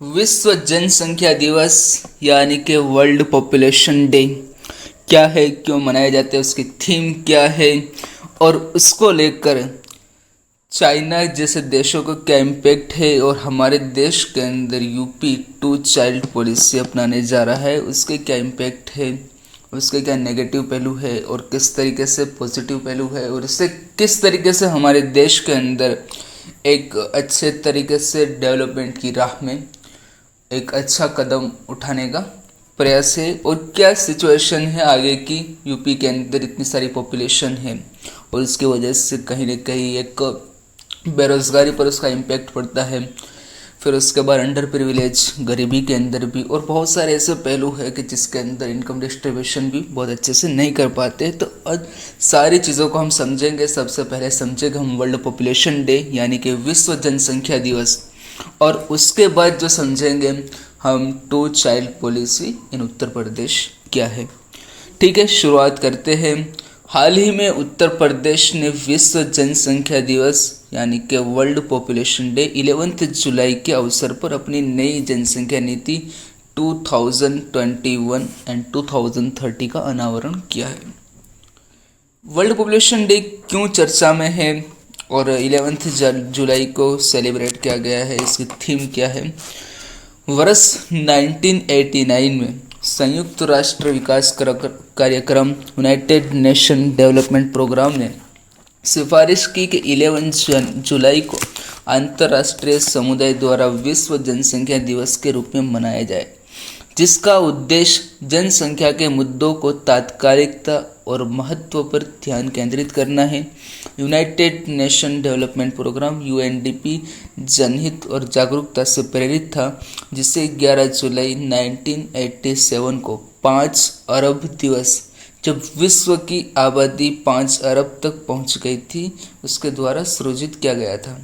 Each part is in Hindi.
विश्व जनसंख्या दिवस यानी कि वर्ल्ड पॉपुलेशन डे क्या है, क्यों मनाया जाता है, उसकी थीम क्या है और उसको लेकर चाइना जैसे देशों को क्या इम्पेक्ट है और हमारे देश के अंदर यूपी टू चाइल्ड पॉलिसी अपनाने जा रहा है उसके क्या इम्पेक्ट है, उसके क्या नेगेटिव पहलू है और किस तरीके से पॉजिटिव पहलू है और इससे किस तरीके से हमारे देश के अंदर एक अच्छे तरीके से डेवलपमेंट की राह में एक अच्छा कदम उठाने का प्रयास है और क्या सिचुएशन है आगे की। यूपी के अंदर इतनी सारी पॉपुलेशन है और उसकी वजह से कहीं ना कहीं एक बेरोज़गारी पर उसका इम्पैक्ट पड़ता है। फिर उसके बाद अंडर प्रिविलेज गरीबी के अंदर भी और बहुत सारे ऐसे पहलू है कि जिसके अंदर इनकम डिस्ट्रीब्यूशन भी बहुत अच्छे से नहीं कर पाते। तो आज सारी चीज़ों को हम समझेंगे। सबसे पहले समझेंगे हम वर्ल्ड पॉपुलेशन डे यानी कि विश्व जनसंख्या दिवस, और उसके बाद जो समझेंगे हम to child policy in Uttar Pradesh क्या है। ठीक है, शुरुआत करते हैं। हाल ही में उत्तर प्रदेश ने विश्व जनसंख्या दिवस यानी कि वर्ल्ड पॉपुलेशन डे 11 जुलाई के अवसर पर अपनी नई जनसंख्या नीति 2021 एंड 2030 का अनावरण किया है। वर्ल्ड पॉपुलेशन डे क्यों चर्चा में है और 11 जुलाई को सेलिब्रेट किया गया है, इसकी थीम क्या है। वर्ष 1989 में संयुक्त राष्ट्र विकास कार्यक्रम यूनाइटेड नेशन डेवलपमेंट प्रोग्राम ने सिफारिश की कि 11 जुलाई को अंतर्राष्ट्रीय समुदाय द्वारा विश्व जनसंख्या दिवस के रूप में मनाया जाए, जिसका उद्देश्य जनसंख्या के मुद्दों को तात्कालिकता और महत्व पर ध्यान केंद्रित करना है। United Nation development programme UNDP जनहित और जागरूकता से प्रेरित था, जिसे 11 जुलाई 1987 को 5 अरब दिवस, जब विश्व की आबादी 5 अरब तक पहुंच गई थी, उसके द्वारा सृजित किया गया था।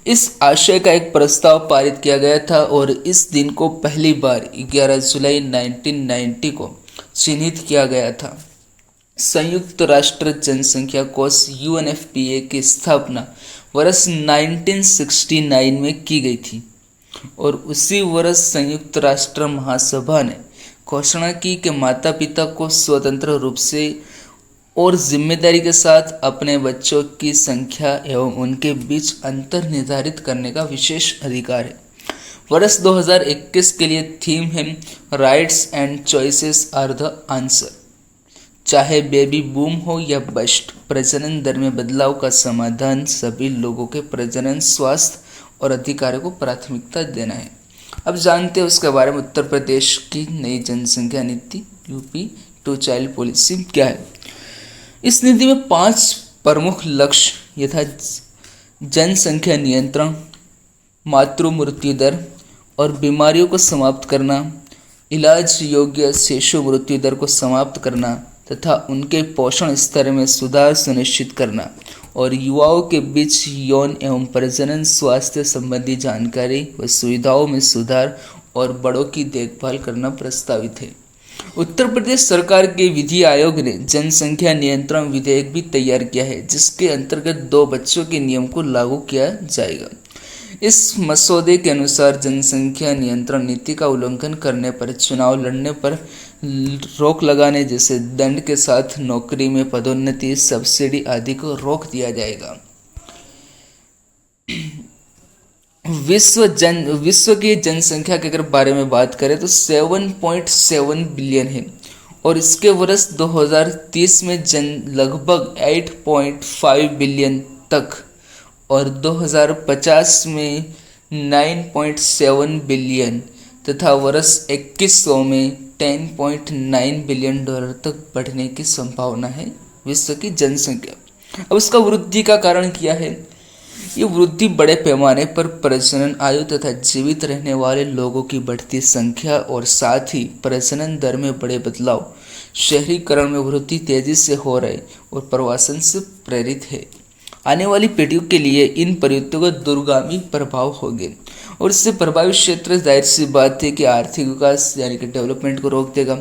इस आशय का एक प्रस्ताव पारित किया गया था और इस दिन को पहली बार 11 जुलाई 1990 को चिन्हित किया गया था। संयुक्त राष्ट्र जनसंख्या कोष यूएनएफपीए की स्थापना वर्ष 1969 में की गई थी और उसी वर्ष संयुक्त राष्ट्र महासभा ने घोषणा की कि माता पिता को स्वतंत्र रूप से और जिम्मेदारी के साथ अपने बच्चों की संख्या एवं उनके बीच अंतर निर्धारित करने का विशेष अधिकार है। वर्ष 2021 के लिए थीम है rights and choices are the answer. चाहे बेबी बूम हो या बस्ट, प्रजनन दर में बदलाव का समाधान सभी लोगों के प्रजनन स्वास्थ्य और अधिकारों को प्राथमिकता देना है। अब जानते हैं उसके बारे में। उत्तर प्रदेश की नई जनसंख्या नीति यूपी टू चाइल्ड पॉलिसी क्या है। इस नीति में 5 प्रमुख लक्ष्य यथा जनसंख्या नियंत्रण, मातृ मृत्यु दर और बीमारियों को समाप्त करना, इलाज योग्य शिशु मृत्यु दर को समाप्त करना तथा उनके पोषण स्तर में सुधार सुनिश्चित करना और युवाओं के बीच यौन एवं प्रजनन स्वास्थ्य संबंधी जानकारी व सुविधाओं में सुधार और बड़ों की देखभाल करना प्रस्तावित है। उत्तर प्रदेश सरकार के विधि आयोग ने जनसंख्या नियंत्रण विधेयक भी तैयार किया है, जिसके अंतर्गत 2 बच्चों के नियम को लागू किया जाएगा। इस मसौदे के अनुसार जनसंख्या नियंत्रण नीति का उल्लंघन करने पर चुनाव लड़ने पर रोक लगाने जैसे दंड के साथ नौकरी में पदोन्नति, सब्सिडी आदि को रोक दिया जाएगा। विश्व की जनसंख्या के अगर बारे में बात करें तो 7.7 बिलियन है और इसके वर्ष 2030 में लगभग 8.5 बिलियन तक और 2050 में 9.7 बिलियन तथा वर्ष 2100 में 10.9 बिलियन डॉलर तक बढ़ने की संभावना है विश्व की जनसंख्या। अब उसका वृद्धि का कारण क्या है। ये वृद्धि बड़े पैमाने पर प्रजनन आयु तथा जीवित रहने वाले लोगों की बढ़ती संख्या और साथ ही प्रजनन दर में बड़े बदलाव, शहरीकरण में वृद्धि तेजी से हो रहे और प्रवासन से प्रेरित है। आने वाली पीढ़ियों के लिए इन प्रवृत्तियों का दूरगामी प्रभाव होंगे और इससे प्रभावित क्षेत्र जाहिर सी बात है कि आर्थिक विकास यानी कि डेवलपमेंट को रोक देगा,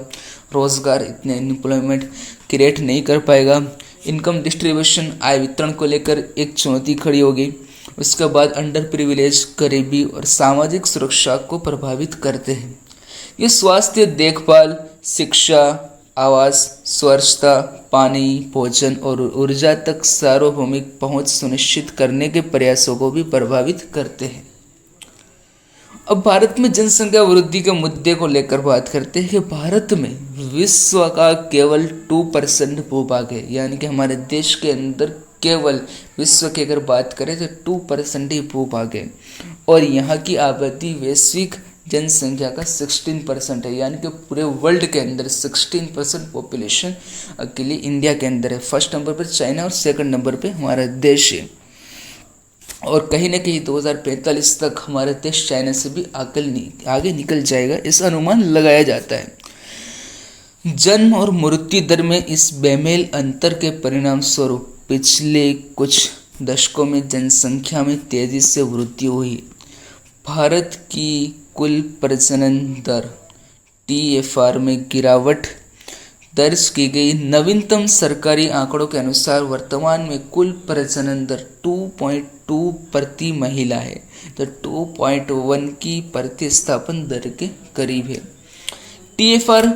रोजगार इतने एम्प्लॉयमेंट क्रिएट नहीं कर पाएगा, इनकम डिस्ट्रीब्यूशन आय वितरण को लेकर एक चुनौती खड़ी होगी उसके बाद अंडर प्रिविलेज, गरीबी और सामाजिक सुरक्षा को प्रभावित करते हैं। ये स्वास्थ्य देखभाल, शिक्षा, आवास, स्वच्छता, पानी, भोजन और ऊर्जा तक सार्वभौमिक पहुंच सुनिश्चित करने के प्रयासों को भी प्रभावित करते हैं। अब भारत में जनसंख्या वृद्धि के मुद्दे को लेकर बात करते हैं कि भारत में विश्व का केवल 2% भूभाग है, यानी कि हमारे देश के अंदर केवल विश्व की अगर बात करें तो 2% ही भूभाग है और यहाँ की आबादी वैश्विक जनसंख्या का 16% है, यानी कि पूरे वर्ल्ड के अंदर 16% पॉपुलेशन अकेले इंडिया के अंदर है। फर्स्ट नंबर पर चाइना और सेकंड नंबर पे हमारा देश है और कहीं ना कहीं 2045 तक हमारा देश चाइना से भी आगे निकल जाएगा, ऐसा अनुमान लगाया जाता है। जन्म और मृत्यु दर में इस बेमेल अंतर के परिणाम स्वरूप पिछले कुछ दशकों में जनसंख्या में तेजी से वृद्धि हुई। भारत की कुल प्रजनन दर TFR में गिरावट दर्ज की गई। नवीनतम सरकारी आंकड़ों के अनुसार वर्तमान में कुल प्रजनन दर 2.2 प्रति महिला है, तो 2.1 की प्रतिस्थापन दर के करीब है। TFR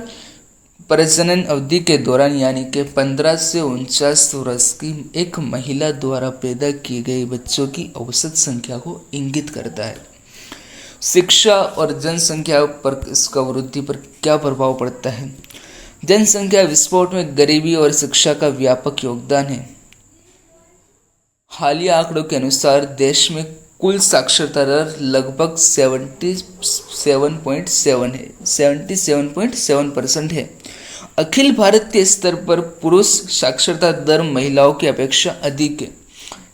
प्रजनन अवधि के दौरान यानी कि 15 से 49 वर्ष की एक महिला द्वारा पैदा किए गए बच्चों की औसत संख्या को इंगित करता है। शिक्षा और जनसंख्या पर इसका वृद्धि पर क्या प्रभाव पड़ता है? जनसंख्या विस्फोट में गरीबी और शिक्षा का व्यापक योगदान है। हालिया आंकड़ों के अनुसार देश में कुल साक्षरता दर लगभग 77.7% है। अखिल भारतीय स्तर पर पुरुष साक्षरता दर महिलाओं की अपेक्षा अधिक है।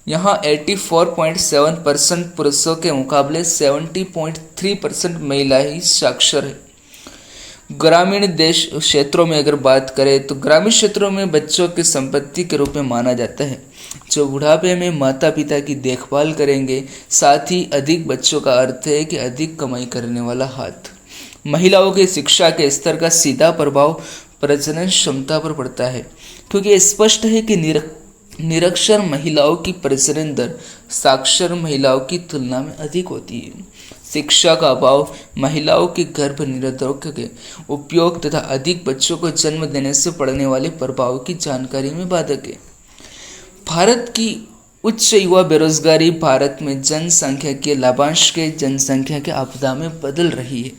यहाँ 84.7% पुरुषों के मुकाबले 70.3% महिलाएं ही साक्षर है। ग्रामीण देश क्षेत्रों में अगर बात करें तो ग्रामीण क्षेत्रों में बच्चों की संपत्ति के रूप में माना जाता है, जो बुढ़ापे में माता पिता की देखभाल करेंगे। साथ ही अधिक बच्चों का अर्थ है कि अधिक कमाई करने वाला हाथ। महिलाओं की शिक्षा के स्तर का सीधा प्रभाव प्रजनन क्षमता पर पड़ता है, क्योंकि स्पष्ट है कि निरक्षर महिलाओं की प्रजनन दर साक्षर महिलाओं की तुलना में अधिक होती है। शिक्षा का अभाव महिलाओं के गर्भ निरोधक के उपयोग तथा अधिक बच्चों को जन्म देने से पड़ने वाले प्रभाव की जानकारी में बाधक है। भारत की उच्च युवा बेरोजगारी भारत में जनसंख्या के लाभांश के जनसंख्या के आपदा में बदल रही है।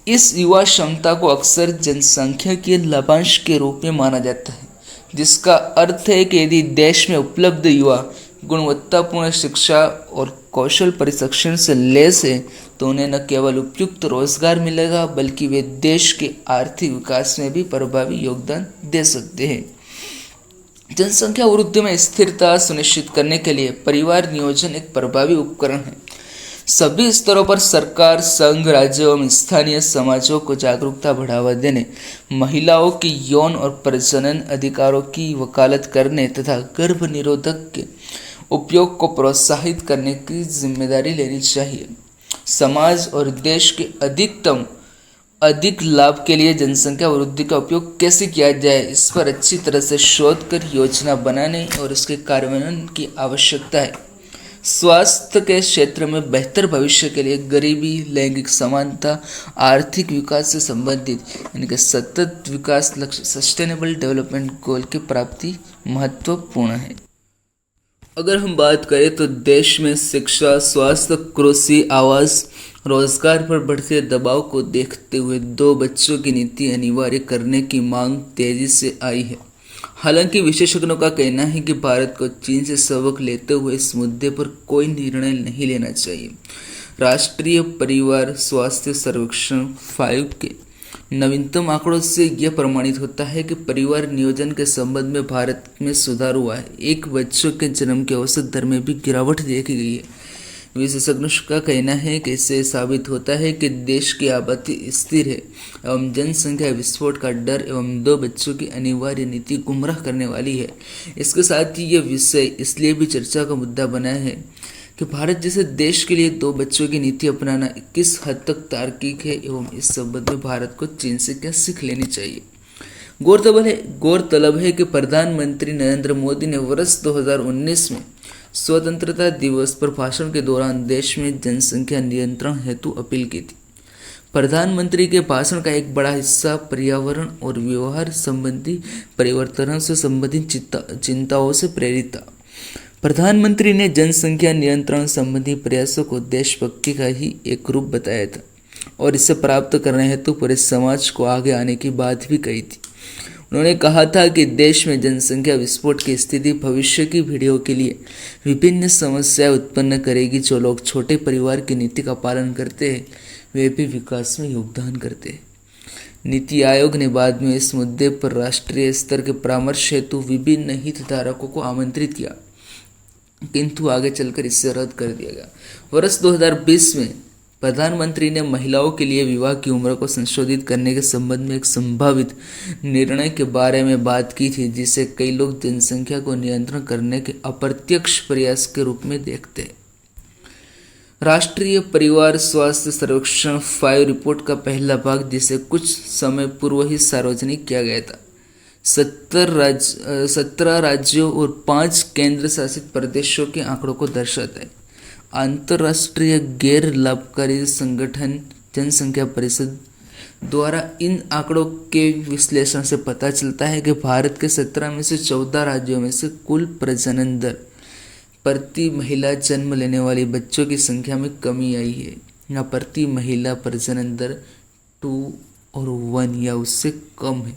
इस युवा क्षमता को अक्सर जनसंख्या के लाभांश के रूप में माना जाता है, जिसका अर्थ है कि यदि देश में उपलब्ध युवा गुणवत्तापूर्ण शिक्षा और कौशल प्रशिक्षण से लैस है तो उन्हें न केवल उपयुक्त रोजगार मिलेगा बल्कि वे देश के आर्थिक विकास में भी प्रभावी योगदान दे सकते हैं। जनसंख्या वृद्धि में स्थिरता सुनिश्चित करने के लिए परिवार नियोजन एक प्रभावी उपकरण है। सभी स्तरों पर सरकार, संघ, राज्य एवं स्थानीय समाजों को जागरूकता बढ़ावा देने, महिलाओं के यौन और प्रजनन अधिकारों की वकालत करने तथा गर्भ निरोधक के उपयोग को प्रोत्साहित करने की जिम्मेदारी लेनी चाहिए। समाज और देश के अधिक लाभ के लिए जनसंख्या वृद्धि का उपयोग कैसे किया जाए, इस पर अच्छी तरह से शोध कर योजना बनाने और उसके कार्यान्वयन की आवश्यकता है। स्वास्थ्य के क्षेत्र में बेहतर भविष्य के लिए गरीबी, लैंगिक समानता, आर्थिक विकास से संबंधित यानी कि सतत विकास लक्ष्य सस्टेनेबल डेवलपमेंट गोल की प्राप्ति महत्वपूर्ण है। अगर हम बात करें तो देश में शिक्षा, स्वास्थ्य, कृषि, आवास, रोजगार पर बढ़ते दबाव को देखते हुए 2 बच्चों की नीति अनिवार्य करने की मांग तेजी से आई है। हालांकि विशेषज्ञों का कहना है कि भारत को चीन से सबक लेते हुए इस मुद्दे पर कोई निर्णय नहीं लेना चाहिए। राष्ट्रीय परिवार स्वास्थ्य सर्वेक्षण 5 के नवीनतम आंकड़ों से यह प्रमाणित होता है कि परिवार नियोजन के संबंध में भारत में सुधार हुआ है। एक बच्चों के जन्म की औसत दर में भी गिरावट देखी गई है। विशेषज्ञों का कहना है कि इससे साबित होता है कि देश की आबादी स्थिर है एवं जनसंख्या विस्फोट का डर एवं 2 बच्चों की अनिवार्य नीति गुमराह करने वाली है। इसके साथ ही यह विषय इसलिए भी चर्चा का मुद्दा बना है कि भारत जैसे देश के लिए 2 बच्चों की नीति अपनाना किस हद तक तार्किक है एवं इस संबंध में भारत को चीन से क्या सीख लेनी चाहिए। गौरतलब है कि प्रधानमंत्री नरेंद्र मोदी ने वर्ष 2019 में स्वतंत्रता दिवस पर भाषण के दौरान देश में जनसंख्या नियंत्रण हेतु अपील की थी। प्रधानमंत्री के भाषण का एक बड़ा हिस्सा पर्यावरण और व्यवहार संबंधी परिवर्तनों से संबंधित चिंताओं से प्रेरित था। प्रधानमंत्री ने जनसंख्या नियंत्रण संबंधी प्रयासों को देशभक्ति का ही एक रूप बताया था और इसे प्राप्त करने हेतु पूरे समाज को आगे आने की बात भी कही थी। उन्होंने कहा था कि देश में जनसंख्या विस्फोट की स्थिति भविष्य की पीढ़ियों के लिए विभिन्न समस्याएं उत्पन्न करेगी। जो लोग छोटे परिवार की नीति का पालन करते हैं वे भी विकास में योगदान करते हैं। नीति आयोग ने बाद में इस मुद्दे पर राष्ट्रीय स्तर के परामर्श हेतु विभिन्न हितधारकों को आमंत्रित किया, किंतु आगे चलकर इसे रद्द कर दिया गया। वर्ष 2020 में प्रधानमंत्री ने महिलाओं के लिए विवाह की उम्र को संशोधित करने के संबंध में एक संभावित निर्णय के बारे में बात की थी, जिसे कई लोग जनसंख्या को नियंत्रण करने के अप्रत्यक्ष प्रयास के रूप में देखते हैं। राष्ट्रीय परिवार स्वास्थ्य सर्वेक्षण 5 रिपोर्ट का पहला भाग, जिसे कुछ समय पूर्व ही सार्वजनिक किया गया था, 17 राज्यों और 5 केंद्र शासित प्रदेशों के आंकड़ों को दर्शाता है। अंतर्राष्ट्रीय गैर लाभकारी संगठन जनसंख्या परिषद द्वारा इन आंकड़ों के विश्लेषण से पता चलता है कि भारत के 17 में से 14 राज्यों में से कुल प्रजनन दर प्रति महिला जन्म लेने वाले बच्चों की संख्या में कमी आई है। या प्रति महिला प्रजनन दर 2 और 1 या उससे कम है।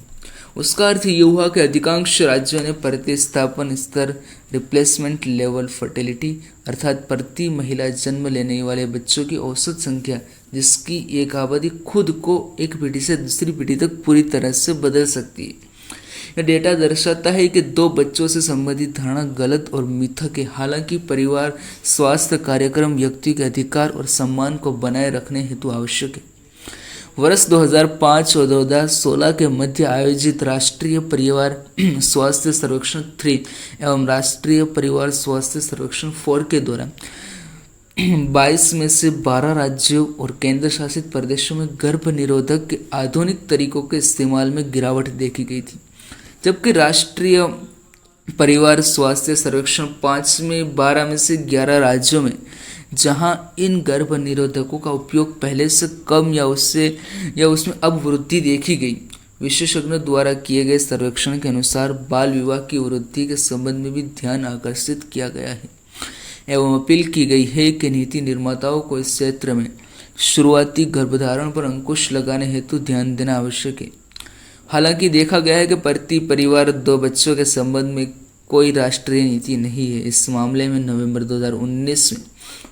उसका अर्थ ये हुआ कि अधिकांश राज्यों ने प्रतिस्थापन स्तर रिप्लेसमेंट लेवल फर्टिलिटी अर्थात प्रति महिला जन्म लेने वाले बच्चों की औसत संख्या, जिसकी एक आबादी खुद को एक पीढ़ी से दूसरी पीढ़ी तक पूरी तरह से बदल सकती है। यह डेटा दर्शाता है कि 2 बच्चों से संबंधित धारणा गलत और मिथक है। हालांकि परिवार स्वास्थ्य कार्यक्रम व्यक्ति के अधिकार और सम्मान को बनाए रखने हेतु आवश्यक है। वर्ष 2005 और 2016 के मध्य आयोजित राष्ट्रीय परिवार स्वास्थ्य सर्वेक्षण 3 एवं राष्ट्रीय परिवार स्वास्थ्य सर्वेक्षण 4 के दौरान 22 में से 12 राज्यों और केंद्र शासित प्रदेशों में गर्भ निरोधक के आधुनिक तरीकों के इस्तेमाल में गिरावट देखी गई थी, जबकि राष्ट्रीय परिवार स्वास्थ्य सर्वेक्षण 5 में 12 में से 11 राज्यों में जहां इन गर्भ निरोधकों का उपयोग पहले से कम या उसमें अब वृद्धि देखी गई। विशेषज्ञों द्वारा किए गए सर्वेक्षण के अनुसार बाल विवाह की वृद्धि के संबंध में भी ध्यान आकर्षित किया गया है एवं अपील की गई है कि नीति निर्माताओं को इस क्षेत्र में शुरुआती गर्भधारण पर अंकुश लगाने हेतु ध्यान देना आवश्यक है। हालांकि देखा गया है कि प्रति परिवार 2 बच्चों के संबंध में कोई राष्ट्रीय नीति नहीं है। इस मामले में नवंबर 2019 में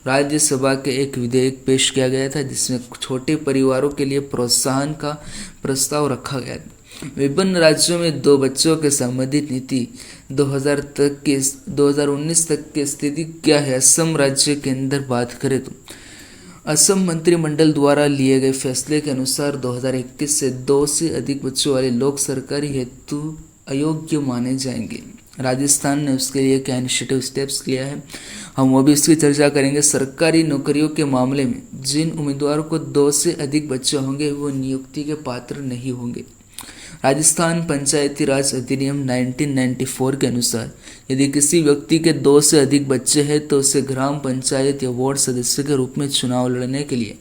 राज्यसभा के एक विधेयक पेश किया गया था, जिसमें छोटे परिवारों के लिए प्रोत्साहन का प्रस्ताव रखा गया था। विभिन्न राज्यों में 2 बच्चों के संबंधित नीति 2019 तक की स्थिति क्या है। असम राज्य के अंदर बात करें तो असम मंत्रिमंडल द्वारा लिए गए फैसले के अनुसार 2021 से 2 से अधिक बच्चों वाले लोग सरकारी हेतु अयोग्य माने जाएंगे। राजस्थान ने उसके लिए क्या इनिशिएटिव स्टेप्स लिया है, हम वो भी इसकी चर्चा करेंगे। सरकारी नौकरियों के मामले में जिन उम्मीदवारों को 2 से अधिक बच्चे होंगे वो नियुक्ति के पात्र नहीं होंगे। राजस्थान पंचायती राज अधिनियम 1994 के अनुसार यदि किसी व्यक्ति के 2 से अधिक बच्चे हैं तो उसे ग्राम पंचायत या वार्ड सदस्य के रूप में चुनाव लड़ने के लिए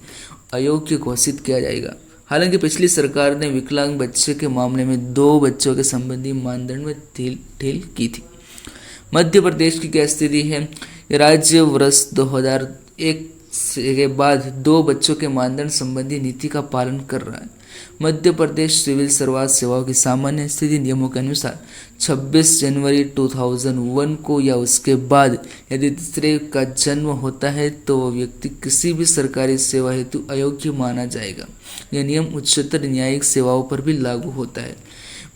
अयोग्य घोषित किया जाएगा। हालांकि पिछली सरकार ने विकलांग बच्चे के मामले में 2 बच्चों के संबंधी मानदंड में ढील की थी। मध्य प्रदेश की क्या स्थिति है। राज्य वर्ष 2001 के बाद 2 बच्चों के मानदंड संबंधी नीति का पालन कर रहा है। मध्य प्रदेश सिविल सर्विस सेवाओं की सामान्य स्थिति नियमों के अनुसार 26 जनवरी 2001 को या उसके बाद यदि तीसरे का जन्म होता है तो वह व्यक्ति किसी भी सरकारी सेवा हेतु अयोग्य माना जाएगा। यह नियम उच्चतर न्यायिक सेवाओं पर भी लागू होता है।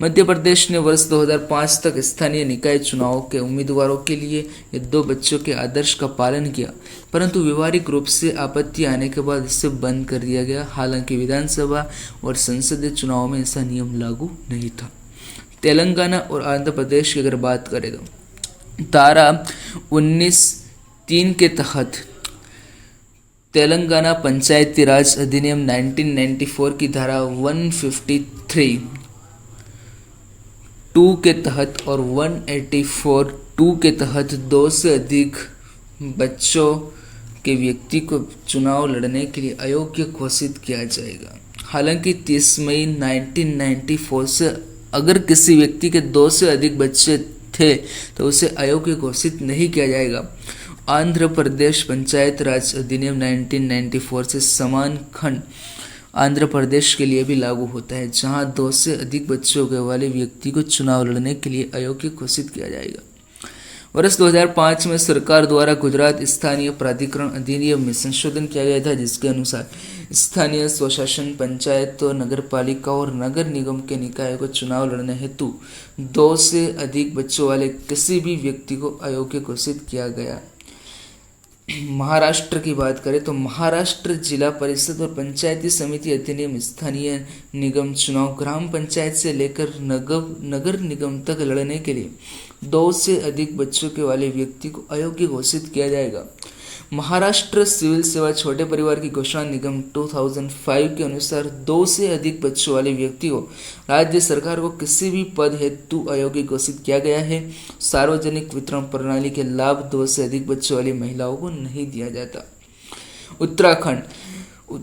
मध्य प्रदेश ने वर्ष 2005 तक स्थानीय निकाय चुनावों के उम्मीदवारों के लिए ये 2 बच्चों के आदर्श का पालन किया, परंतु व्यवहारिक रूप से आपत्ति आने के बाद इसे बंद कर दिया गया। हालांकि विधानसभा और संसदीय चुनावों में ऐसा नियम लागू नहीं था। तेलंगाना और आंध्र प्रदेश की अगर बात करें तो धारा 19(3) के तहत तेलंगाना पंचायती राज अधिनियम 1994 की धारा 153(2) के तहत और 184(2) के तहत 2 से अधिक बच्चों के व्यक्ति को चुनाव लड़ने के लिए अयोग्य घोषित किया जाएगा। हालांकि 30 मई 1994 से अगर किसी व्यक्ति के 2 से अधिक बच्चे थे तो उसे अयोग्य घोषित नहीं किया जाएगा। आंध्र प्रदेश पंचायत राज अधिनियम 1994 से समान खंड आंध्र प्रदेश के लिए भी लागू होता है, जहां 2 से अधिक बच्चों के वाले व्यक्ति को चुनाव लड़ने के लिए अयोग्य घोषित किया जाएगा। वर्ष 2005 में सरकार द्वारा गुजरात स्थानीय प्राधिकरण अधिनियम में संशोधन किया गया था, जिसके अनुसार स्थानीय स्वशासन पंचायतों, नगरपालिका और नगर निगम के निकायों को चुनाव लड़ने हेतु 2 से अधिक बच्चों वाले किसी भी व्यक्ति को अयोग्य घोषित किया गया। महाराष्ट्र की बात करें तो महाराष्ट्र जिला परिषद और पंचायती समिति अधिनियम स्थानीय निगम चुनाव ग्राम पंचायत से लेकर नगर निगम तक लड़ने के लिए 2 से अधिक बच्चों के वाले व्यक्ति को अयोग्य घोषित किया जाएगा। महाराष्ट्र सिविल सेवा छोटे परिवार की घोषणा निगम 2005 के अनुसार 2 से अधिक बच्चों वाले व्यक्ति को राज्य सरकार को किसी भी पद हेतु अयोग्य घोषित किया गया है। सार्वजनिक वितरण प्रणाली के लाभ 2 से अधिक बच्चों वाली महिलाओं को नहीं दिया जाता। उत्तराखंड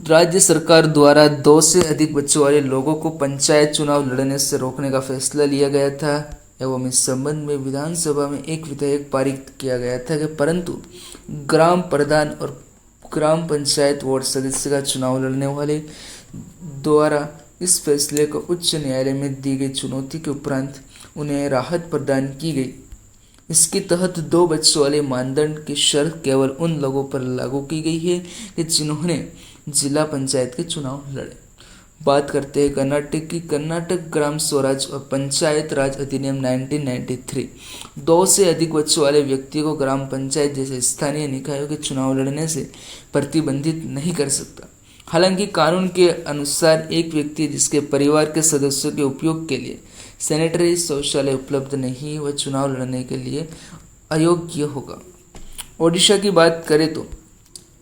राज्य सरकार द्वारा 2 से अधिक बच्चों वाले लोगों को पंचायत चुनाव लड़ने से रोकने का फैसला लिया गया था एवं इस संबंध में विधानसभा में एक विधेयक पारित किया गया था कि परंतु ग्राम प्रधान और ग्राम पंचायत वार्ड सदस्य का चुनाव लड़ने वाले द्वारा इस फैसले को उच्च न्यायालय में दी गई चुनौती के उपरांत उन्हें राहत प्रदान की गई। इसके तहत 2 बच्चों वाले मानदंड की शर्त केवल उन लोगों पर लागू की गई है कि जिन्होंने जिला पंचायत के चुनाव लड़े। बात करते हैं कर्नाटक की। कर्नाटक ग्राम स्वराज और पंचायत राज अधिनियम 1993 2 से अधिक बच्चों वाले व्यक्ति को ग्राम पंचायत जैसे स्थानीय निकायों के चुनाव लड़ने से प्रतिबंधित नहीं कर सकता। हालांकि कानून के अनुसार एक व्यक्ति जिसके परिवार के सदस्यों के उपयोग के लिए सैनिटरी शौचालय उपलब्ध नहीं, वह चुनाव लड़ने के लिए अयोग्य होगा। ओडिशा की बात करें तो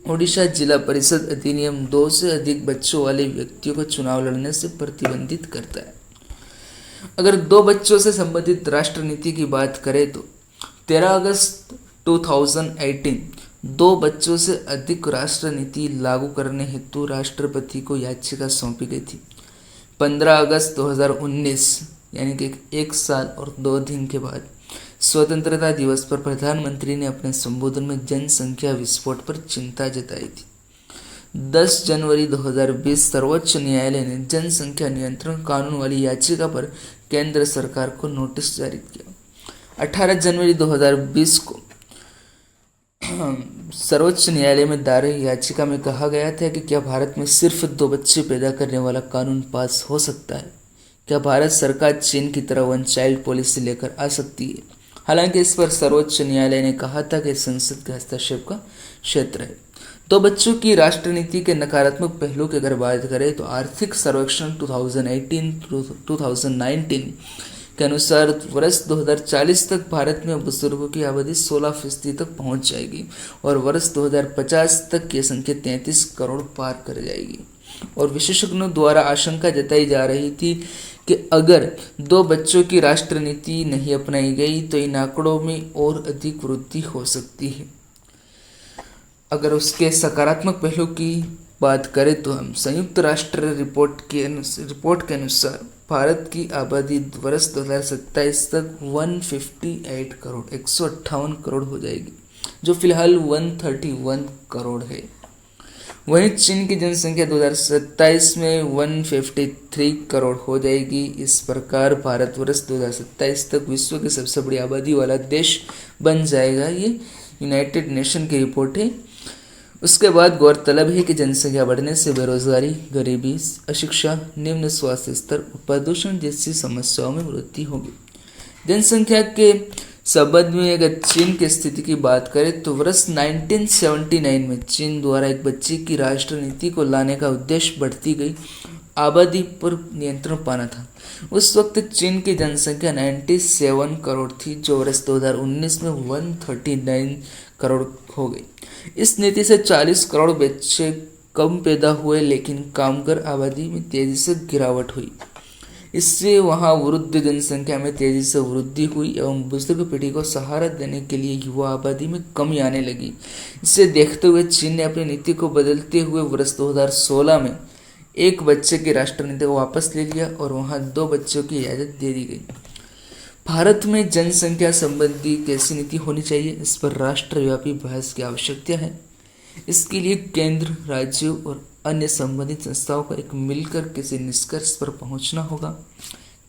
ओडिशा जिला परिषद अधिनियम 2 से अधिक बच्चों वाले व्यक्तियों को चुनाव लड़ने से प्रतिबंधित करता है। अगर 2 बच्चों से संबंधित राष्ट्र नीति की बात करें तो 13 अगस्त 2018 2 बच्चों से अधिक राष्ट्र नीति लागू करने हेतु राष्ट्रपति को याचिका सौंपी गई थी। 15 अगस्त 2019 यानी कि 1 साल और 2 दिन के बाद स्वतंत्रता दिवस पर प्रधानमंत्री ने अपने संबोधन में जनसंख्या विस्फोट पर चिंता जताई थी। 10 जनवरी 2020 सर्वोच्च न्यायालय ने जनसंख्या नियंत्रण कानून वाली याचिका पर केंद्र सरकार को नोटिस जारी किया। 18 जनवरी 2020 को सर्वोच्च न्यायालय में दायर याचिका में कहा गया था कि क्या भारत में सिर्फ 2 बच्चे पैदा करने वाला कानून पास हो सकता है? क्या भारत सरकार चीन की तरह वन चाइल्ड पॉलिसी लेकर आ सकती है? हालांकि इस पर सर्वोच्च न्यायालय ने कहा था कि संसद के हस्तक्षेप का क्षेत्र है। 2 बच्चों की राष्ट्र नीति के नकारात्मक पहलू की अगर बात करें तो आर्थिक सर्वेक्षण 2018-2019 के अनुसार वर्ष 2040 तक भारत में बुजुर्गों की आबादी 16% तक पहुंच जाएगी और वर्ष 2050 तक ये संख्या 33 करोड़ पार कर जाएगी। और विशेषज्ञों द्वारा आशंका जताई जा रही थी कि अगर 2 बच्चों की राष्ट्र नीति नहीं अपनाई गई तो इन आंकड़ों में और अधिक वृद्धि हो सकती है। अगर उसके सकारात्मक पहलू की बात करें तो हम संयुक्त राष्ट्र रिपोर्ट के अनुसार भारत की आबादी वर्ष 2027 तक 158 करोड़ 158 करोड़ हो जाएगी, जो फिलहाल 131 करोड़ है। वहीं चीन की जनसंख्या 2027 में 153 करोड़ हो जाएगी। इस प्रकार भारत वर्ष 2027 तक विश्व की सबसे बड़ी आबादी वाला देश बन जाएगा। ये यूनाइटेड नेशन की रिपोर्ट है। उसके बाद गौरतलब है कि जनसंख्या बढ़ने से बेरोजगारी, गरीबी, अशिक्षा, निम्न स्वास्थ्य स्तर और प्रदूषण जैसी समस्याओं में वृद्धि होगी। जनसंख्या के संबंध में अगर चीन की स्थिति की बात करें तो वर्ष 1979 में चीन द्वारा एक बच्चे की राष्ट्र नीति को लाने का उद्देश्य बढ़ती गई आबादी पर नियंत्रण पाना था। उस वक्त चीन की जनसंख्या 97 करोड़ थी, जो वर्ष 2019 में 139 करोड़ हो गई। इस नीति से 40 करोड़ बच्चे कम पैदा हुए, लेकिन कामगार आबादी में तेजी से गिरावट हुई। इससे वहां वृद्ध जनसंख्या में तेजी से वृद्धि हुई एवं बुजुर्ग पीढ़ी को सहारा देने के लिए युवा आबादी में कमी आने लगी। इसे देखते हुए चीन ने अपनी नीति को बदलते हुए वर्ष 2016 में एक बच्चे की राष्ट्र नीति को वापस ले लिया और वहां 2 बच्चों की इजाजत दे दी गई। भारत में जनसंख्या संबंधी कैसी नीति होनी चाहिए, इस पर राष्ट्रव्यापी बहस की आवश्यकता है। इसके लिए केंद्र, राज्यों और अन्य संबंधित संस्थाओं को एक मिलकर किसी निष्कर्ष पर पहुंचना होगा।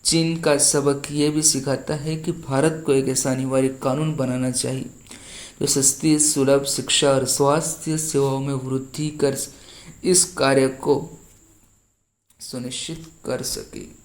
चीन का सबक ये भी सिखाता है कि भारत को एक ऐसा अनिवार्य कानून बनाना चाहिए जो सस्ती, सुलभ शिक्षा और स्वास्थ्य सेवाओं में वृद्धि कर इस कार्य को सुनिश्चित कर सके।